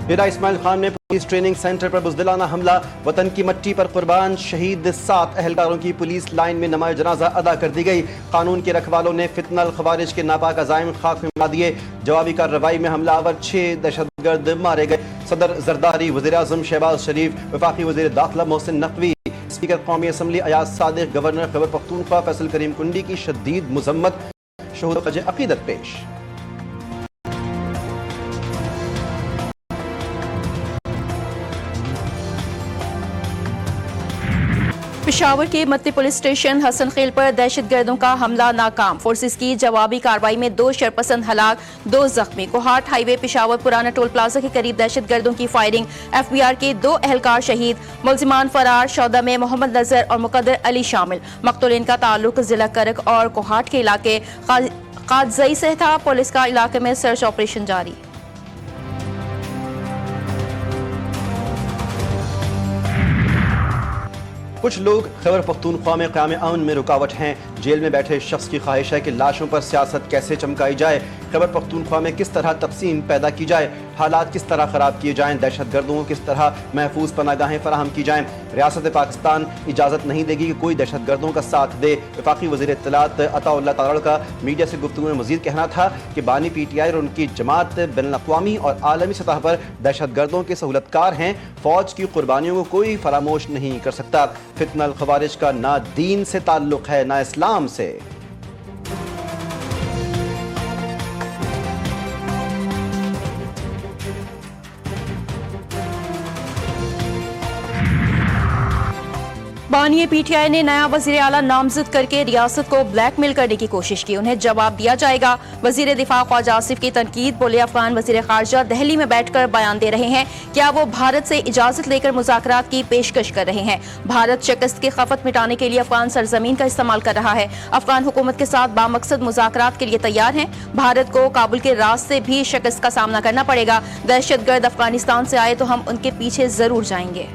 डेरा इस्माइल खान में police training centre पर बुज़दिलाना हमला, वतन की मट्टी पर कुर्बान शहीद 7 एहलकारों की पुलिस लाइन में नमाज जनाजा अदा कर दी गई। कानून के रखवालों ने फितनल खवारिज के नापाक अज़ाइम खाक में मिला दिए। जवाबी कार्रवाई में हमलावर 6 दहशतगर्द मारे गए। सदर जरदारी, वज़ीर आज़म शहबाज शरीफ, वफाकी वज़ीर दाखिला मोहसिन नकवी, स्पीकर कौमी असम्बली अयाज सादिक, गवर्नर खैबर पख्तूनख्वा फैसल करीम कुंडी की शदीद मुज़म्मत, शहूद अक़ीदत पेश। पेशावर के मत्ती पुलिस स्टेशन हसन खेल पर दहशतगर्दों का हमला नाकाम। फोर्सेस की जवाबी कार्रवाई में 2 शरपसंद हलाक, 2 जख्मी। कोहाट हाईवे पेशावर पुराना टोल प्लाजा के करीब दहशतगर्दों की फायरिंग, FBR के 2 एहलकार शहीद, मुल्जिमान फरार। शौदा में मोहम्मद नजर और मुकद्दर अली शामिल। मकतूलिन का ताल्लुक जिला करक और कोहाट के इलाके कादजई से था। पुलिस का इलाके में सर्च ऑपरेशन जारी। कुछ लोग खैबर पख्तूनख्वा में क़याम अमन में रुकावट हैं। जेल में बैठे शख्स की ख्वाहिश है कि लाशों पर सियासत कैसे चमकाई जाए, खैबर पख्तूनख्वा में किस तरह तकसीम पैदा की जाए, हालात किस तरह ख़राब किए जाएं, दहशतगर्दों को किस तरह महफूज पनागाहें फराहम की जाएं। रियासत पाकिस्तान इजाज़त नहीं देगी कि कोई दहशतगर्दों का साथ दे। वफाकी वज़ीर इत्तलात अताउल्लाह तारड़ का मीडिया से गुफ्तगू में मज़ीद कहना था कि बानी PTI और उनकी जमात बैनुल-अक़वामी और आलमी सतह पर दहशतगर्दों के सहूलतकार हैं। फ़ौज की कुर्बानियों को कोई फरामोश नहीं कर सकता। फितनल खवारिज का ना दीन से ताल्लुक है ना इस्लाम से। बानी PTI ने नया वज़ीर आला नामजद करके रियासत को ब्लैकमेल करने की कोशिश की। उन्हें जवाब दिया जाएगा। वज़ीर दिफा ख्वाजा आसिफ की तनकीद, बोले अफगान वज़ीर ख़ारजा दिल्ली में बैठकर बयान दे रहे हैं। क्या वो भारत से इजाज़त लेकर मुज़ाकरात की पेशकश कर रहे हैं? भारत शिकस्त की खफत मिटाने के लिए अफगान सरजमीन का इस्तेमाल कर रहा है। अफगान हुकूमत के साथ बामकसद मुज़ाकरात के लिए तैयार हैं। भारत को काबुल के रास्ते भी शिकस्त का सामना करना पड़ेगा। दहशतगर्द अफगानिस्तान से आए तो हम उनके पीछे जरूर जाएंगे।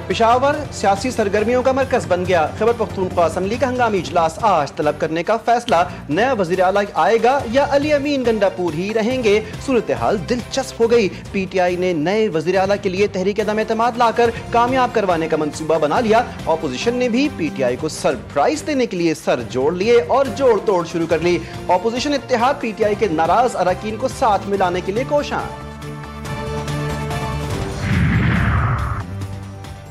पेशावर सियासी सरगर्मियों का मरकज बन गया। खैबर पख्तूनख्वा असम्बली का हंगामी इजलास आज तलब करने का फैसला। नया वज़ीर आला आएगा या अली अमीन गंडापुर ही रहेंगे? सूरत हाल दिलचस्प हो गई। PTI ने नए वज़ीर आला के लिए तहरीक अदम एतमाद लाकर कामयाब करवाने का मंसूबा बना लिया। ऑपोजिशन ने भी PTI को सरप्राइज देने के लिए सर जोड़ लिए और जोड़ तोड़ शुरू कर ली। ऑपोजिशन इत्तेहाद PTI के नाराज अरकान को साथ मिलाने के लिए कोशां।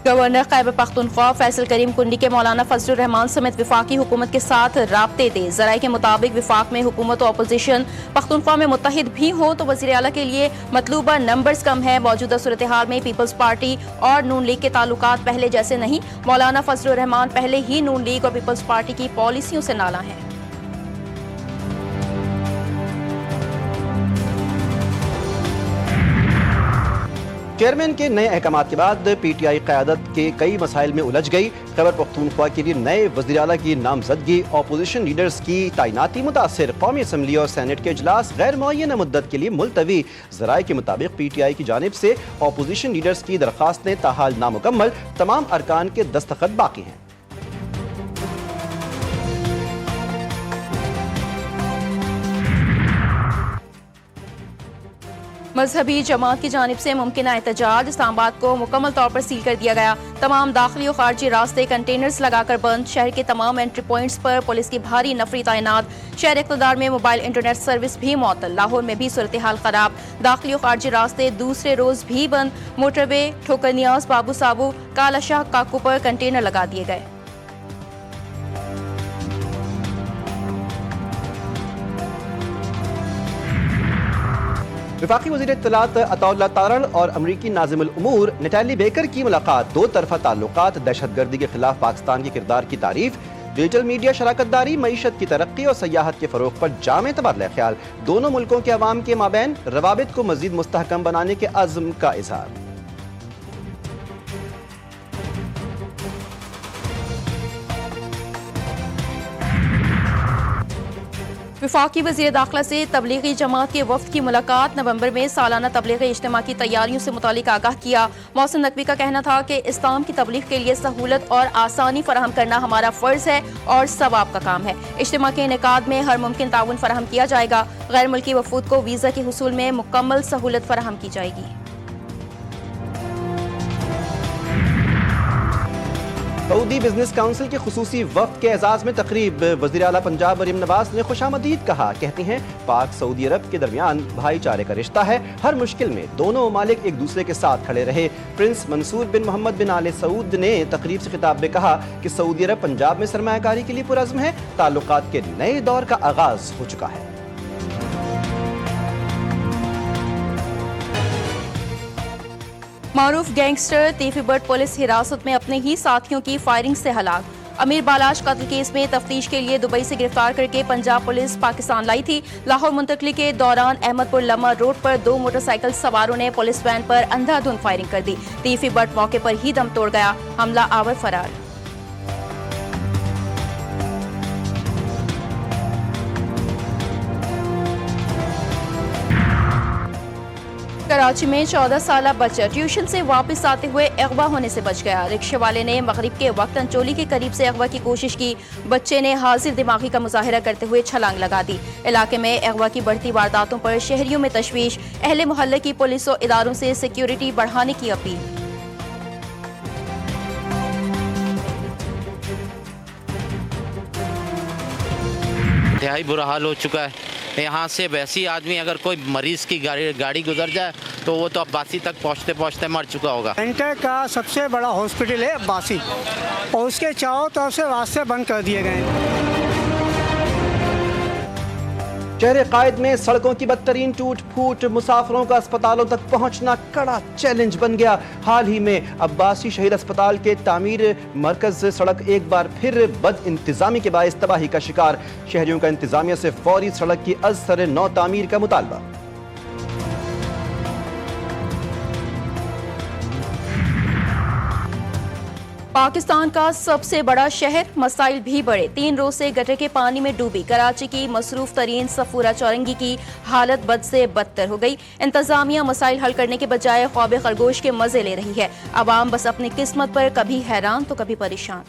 गवर्नर खैबर पख्तूनख्वा फैसल करीम कुंडी के मौलाना फजलुर रहमान समेत विफाकी हुकूमत के साथ राब्ते तेज। ज़राए के मुताबिक विफाक में हुकूमत और अपोजिशन पख्तूनख्वा में मुत्तहिद भी हो तो वज़ीर आला के लिए मतलूबा नंबर्स कम है। मौजूदा सूरत हाल में पीपल्स पार्टी और नून लीग के ताल्लुकात पहले जैसे नहीं। मौलाना फजलुर रहमान पहले ही नून लीग और पीपल्स पार्टी की पॉलिसियों से नाला है। चेयरमैन के नए अहकामात के बाद PTI क़यादत के कई मसाइल में उलझ गई। खैबर पख्तूनख्वा के लिए नए वज़ीर आला की नामजदगी, ऑपोजिशन लीडर्स की तैनाती मुतासिर, कौमी असम्बली और सेनेट के इजलास गैर मुअय्यना मुद्दत के लिए मुलतवी। ज़राए के मुताबिक PTI की जानिब से ऑपोजिशन लीडर्स की दरख्वास्तें ताहाल नामुकम्मल, तमाम अरकान के दस्तखत बाकी हैं। मजहबी जमात की जानिब से मुमकिन एहतजाज, इस्लामाबाद को मुकम्मल तौर पर सील कर दिया गया। तमाम दाखिली और खारजी रास्ते कंटेनर्स लगाकर बंद। शहर के तमाम एंट्री पॉइंट्स पर पुलिस की भारी नफरी तैनात। शहर इक़्तिदार में मोबाइल इंटरनेट सर्विस भी मुअत्तल। लाहौर में भी सूरत हाल खराब। दाखिली और खारजी रास्ते दूसरे रोज भी बंद। मोटरवे ठोकरनियाज, बाबू साबू, कालाशाह, काकू पर कंटेनर लगा दिए गए। वफाकी वज़ीर इत्तलात अताउल्लाह तारड़ और अमरीकी नाज़िमुल उमूर नैथानी बेकर की मुलाकात। 2 तरफ़ा ताल्लुकात, दहशतगर्दी के खिलाफ पाकिस्तान के किरदार की तारीफ, डिजिटल मीडिया शराकतदारी, मईशत की तरक्की और सयाहत के फ़रोग़ पर जामे तबादला ख्याल। दोनों मुल्कों के अवाम के माबैन रवाबित को मज़ीद मुस्तहकम बनाने के अज़्म का इज़हार। वफाकी वज़ीर दाखिला से तबलीगी जमात के वफ्द की मुलाकात। नवंबर में सालाना तबलीगी इज्तिमा की तैयारियों से मुतालिक आगाह किया। मोहसिन नकवी का कहना था कि इस्लाम की तबलीग के लिए सहूलत और आसानी फराहम करना हमारा फ़र्ज है और सवाब का काम है। इज्तिमा के इनेकाद में हर मुमकिन ताउन फराहम किया जाएगा। गैर मुल्की वफूद को वीज़ा के हुसूल में मुकम्मल सहूलत फराहम की जाएगी। सऊदी बिजनेस काउंसिल के खुसूसी वफ्द के एजाज में तकरीब। वज़ीर आला पंजाब मरीम नवाज ने खुशामदीद कहा। कहती हैं पाक सऊदी अरब के दरमियान भाईचारे का रिश्ता है। हर मुश्किल में दोनों ममालिक एक दूसरे के साथ खड़े रहे। प्रिंस मंसूर बिन मोहम्मद बिन आले सऊद ने तकरीब से खिताब में कहा कि सऊदी अरब पंजाब में सरमायाकारी के लिए पुरज़्म है। ताल्लुकात के नए दौर का आगाज हो चुका है। मारूफ गैंगस्टर तीफी बट पुलिस हिरासत में अपने ही साथियों की फायरिंग से हलाक। अमीर बालाश कत्ल केस में तफ्तीश के लिए दुबई से गिरफ्तार करके पंजाब पुलिस पाकिस्तान लाई थी। लाहौर मुंतकली के दौरान अहमदपुर लम्मा रोड पर 2 मोटरसाइकिल सवारों ने पुलिस वैन पर अंधाधुंध फायरिंग कर दी। तीफी बट मौके पर ही दम तोड़ गया। हमला आवर फरार। कराची में 14 साल बच्चा ट्यूशन से वापस आते हुए अगवा होने से बच गया। रिक्शे वाले ने मगरिब के वक्त अंचोली के करीब से अगवा की कोशिश की। बच्चे ने हाजिर दिमागी का मुजाहिरा करते हुए छलांग लगा दी। इलाके में अगवा की बढ़ती वारदातों पर शहरियों में तशवीश। अहले मोहल्ले की पुलिस और इदारों से सिक्योरिटी बढ़ाने की अपील। इंतहाई बुरा हाल हो चुका है। यहाँ से वैसी आदमी अगर कोई मरीज की गाड़ी गुजर जाए तो वो तो अब्बासी तक पहुँचते पहुँचते मर चुका होगा। सेंटर का सबसे बड़ा हॉस्पिटल है अब्बासी और उसके चारों तरफ से रास्ते बंद कर दिए गए हैं। शहर कायद में सड़कों की बदतरीन टूट फूट। मुसाफिरों का अस्पतालों तक पहुंचना कड़ा चैलेंज बन गया। हाल ही में अब्बासी शहीद अस्पताल के तामीर मरकज सड़क एक बार फिर बद इंतजामी के बायस तबाही का शिकार। शहरियों का इंतजामिया से फौरी सड़क की अज़ नौ तामीर का मुतालबा। पाकिस्तान का सबसे बड़ा शहर, मसाइल भी बड़े। 3 रोज से गटर के पानी में डूबी कराची की मसरूफ तरीन सफूरा चौरंगी की हालत बद से बदतर हो गई। इंतजामिया मसाइल हल करने के बजाय ख्वाब खरगोश के मजे ले रही है। अवाम बस अपनी किस्मत पर कभी हैरान तो कभी परेशान।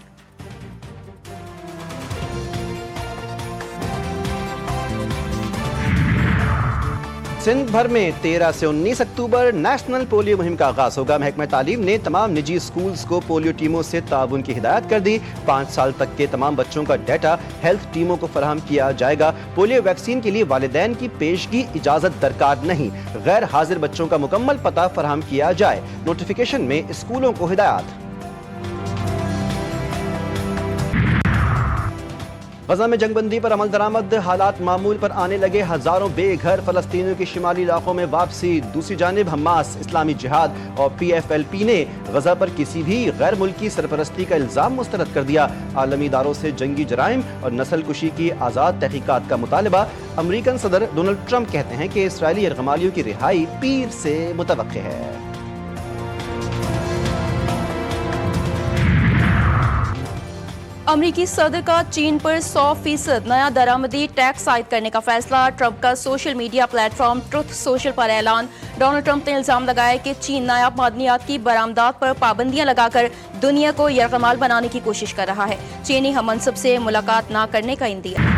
सिंध भर में 13 से 19 अक्टूबर नेशनल पोलियो मुहिम का आगाज होगा। महकमा तालीम ने तमाम निजी स्कूल्स को पोलियो टीमों से ताउन की हिदायत कर दी। 5 साल तक के तमाम बच्चों का डाटा हेल्थ टीमों को फराहम किया जाएगा। पोलियो वैक्सीन के लिए वालिदैन की पेशगी इजाजत दरकार नहीं। गैर हाजिर बच्चों का मुकम्मल पता फराहम किया जाए। नोटिफिकेशन में स्कूलों को हिदायत। गजा में जंगबंदी पर अमल दरामद। हालात मामूल पर आने लगे। हजारों बेघर फलस्तीनियों की शिमाली इलाकों में वापसी। दूसरी जानिब हमास, इस्लामी जिहाद और PFLP ने गजा पर किसी भी गैर मुल्की सरपरस्ती का इल्जाम मुस्तरद कर दिया। आलमी इदारों से जंगी जराइम और नस्ल कुशी की आज़ाद तहकीकात का मुतालबा। अमरीकन सदर डोनाल्ड ट्रंप कहते हैं कि इसराइली यरगमालियों की रिहाई पीर से मुतवक्के है। अमरीकी सदर का चीन पर 100% नया दरामदी टैक्स आयद करने का फैसला। ट्रंप का social media platform truth social पर ऐलान। डोनाल्ड ट्रंप ने इल्जाम लगाया कि चीन नायाब मादनियात की बरामदात पर पाबंदियां लगाकर दुनिया को यरगमाल बनाने की कोशिश कर रहा है। चीनी हममनसब से मुलाकात न करने का इंदिया।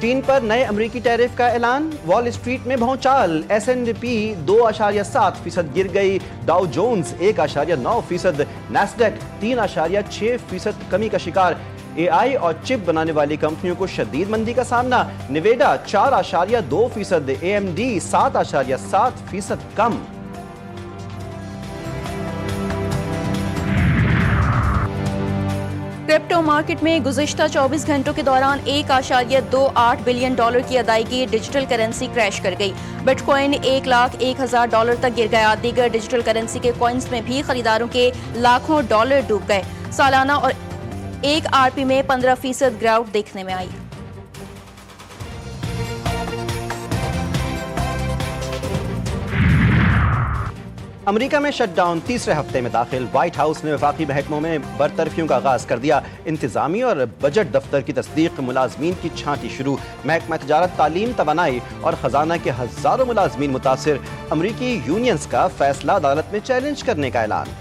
चीन पर नए अमरीकी टैरिफ का ऐलान। वॉल स्ट्रीट में भौचाल। S&P 2.7% गिर गई। डाउ जोन्स 1.9%, नैस्डैक 3.6% कमी का शिकार। AI और चिप बनाने वाली कंपनियों को शदीद मंदी का सामना। निवेडा 4.2%, AMD 7.7% कम। क्रिप्टो मार्केट में गुज़िश्ता 24 घंटों के दौरान 1.28 बिलियन डॉलर की अदायगी। डिजिटल करेंसी क्रैश कर गई। बिटकॉइन $1,01,000 तक गिर गया। दीगर डिजिटल करेंसी के कॉइन्स में भी खरीदारों के लाखों डॉलर डूब गए। सालाना और एक RP में 15% गिरावट देखने में आई। अमेरिका में शटडाउन तीसरे हफ्ते में दाखिल। व्हाइट हाउस ने वफाकी महकमों में बरतरफियों का आगाज कर दिया। इंतजामी और बजट दफ्तर की तस्दीक, मुलाजमीन की छांटी शुरू। महकमा तजारत, तालीम, तवानाई और खजाना के हजारों मुलाजमीन मुतासिर। अमरीकी यूनियंस का फैसला अदालत में चैलेंज करने का ऐलान।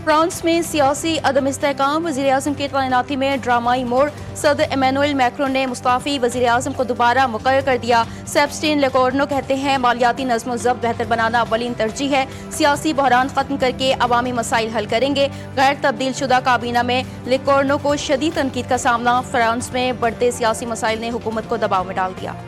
फ्रांस में सियासी अदम इस्तेहकाम, वज़ीर आज़म की तैनाती में ड्रामाई मोड़। सदर इमैनुअल मैक्रोन ने मुस्ताफ़ी वज़ीर आज़म को दोबारा मुक़र्रर कर दिया। सेबस्टियन लेकोर्नो कहते हैं मालियाती नज़्म व ज़ब्त बेहतर बनाना अव्वलीन तरजीह है। सियासी बहरान ख़त्म करके अवामी मसाइल हल करेंगे। गैर तब्दील शुदा काबीना में लेकोर्नो को शदीद तनकीद का सामना। फ्रांस में बढ़ते सियासी मसाइल ने हुकूमत को दबाव में डाल दिया।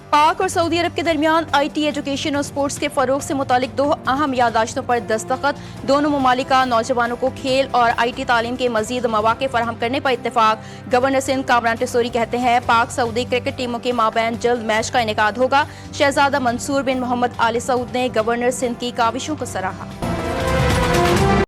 पाक और सऊदी अरब के दरमियान IT, एजुकेशन और स्पोर्ट्स के फरोग से मुतालिक 2 अहम यादाश्तों पर दस्तखत। दोनों ममालिक का नौजवानों को खेल और IT तालीम के मजीद मौके फराहम करने पर इत्तेफाक। गवर्नर सिंध कामरान टिसोरी कहते हैं पाक सऊदी क्रिकेट टीमों के माबैन जल्द मैच का इनेकाद होगा। शहजादा मंसूर बिन मोहम्मद आल सऊद ने गवर्नर सिंध की काविशों को सराहा।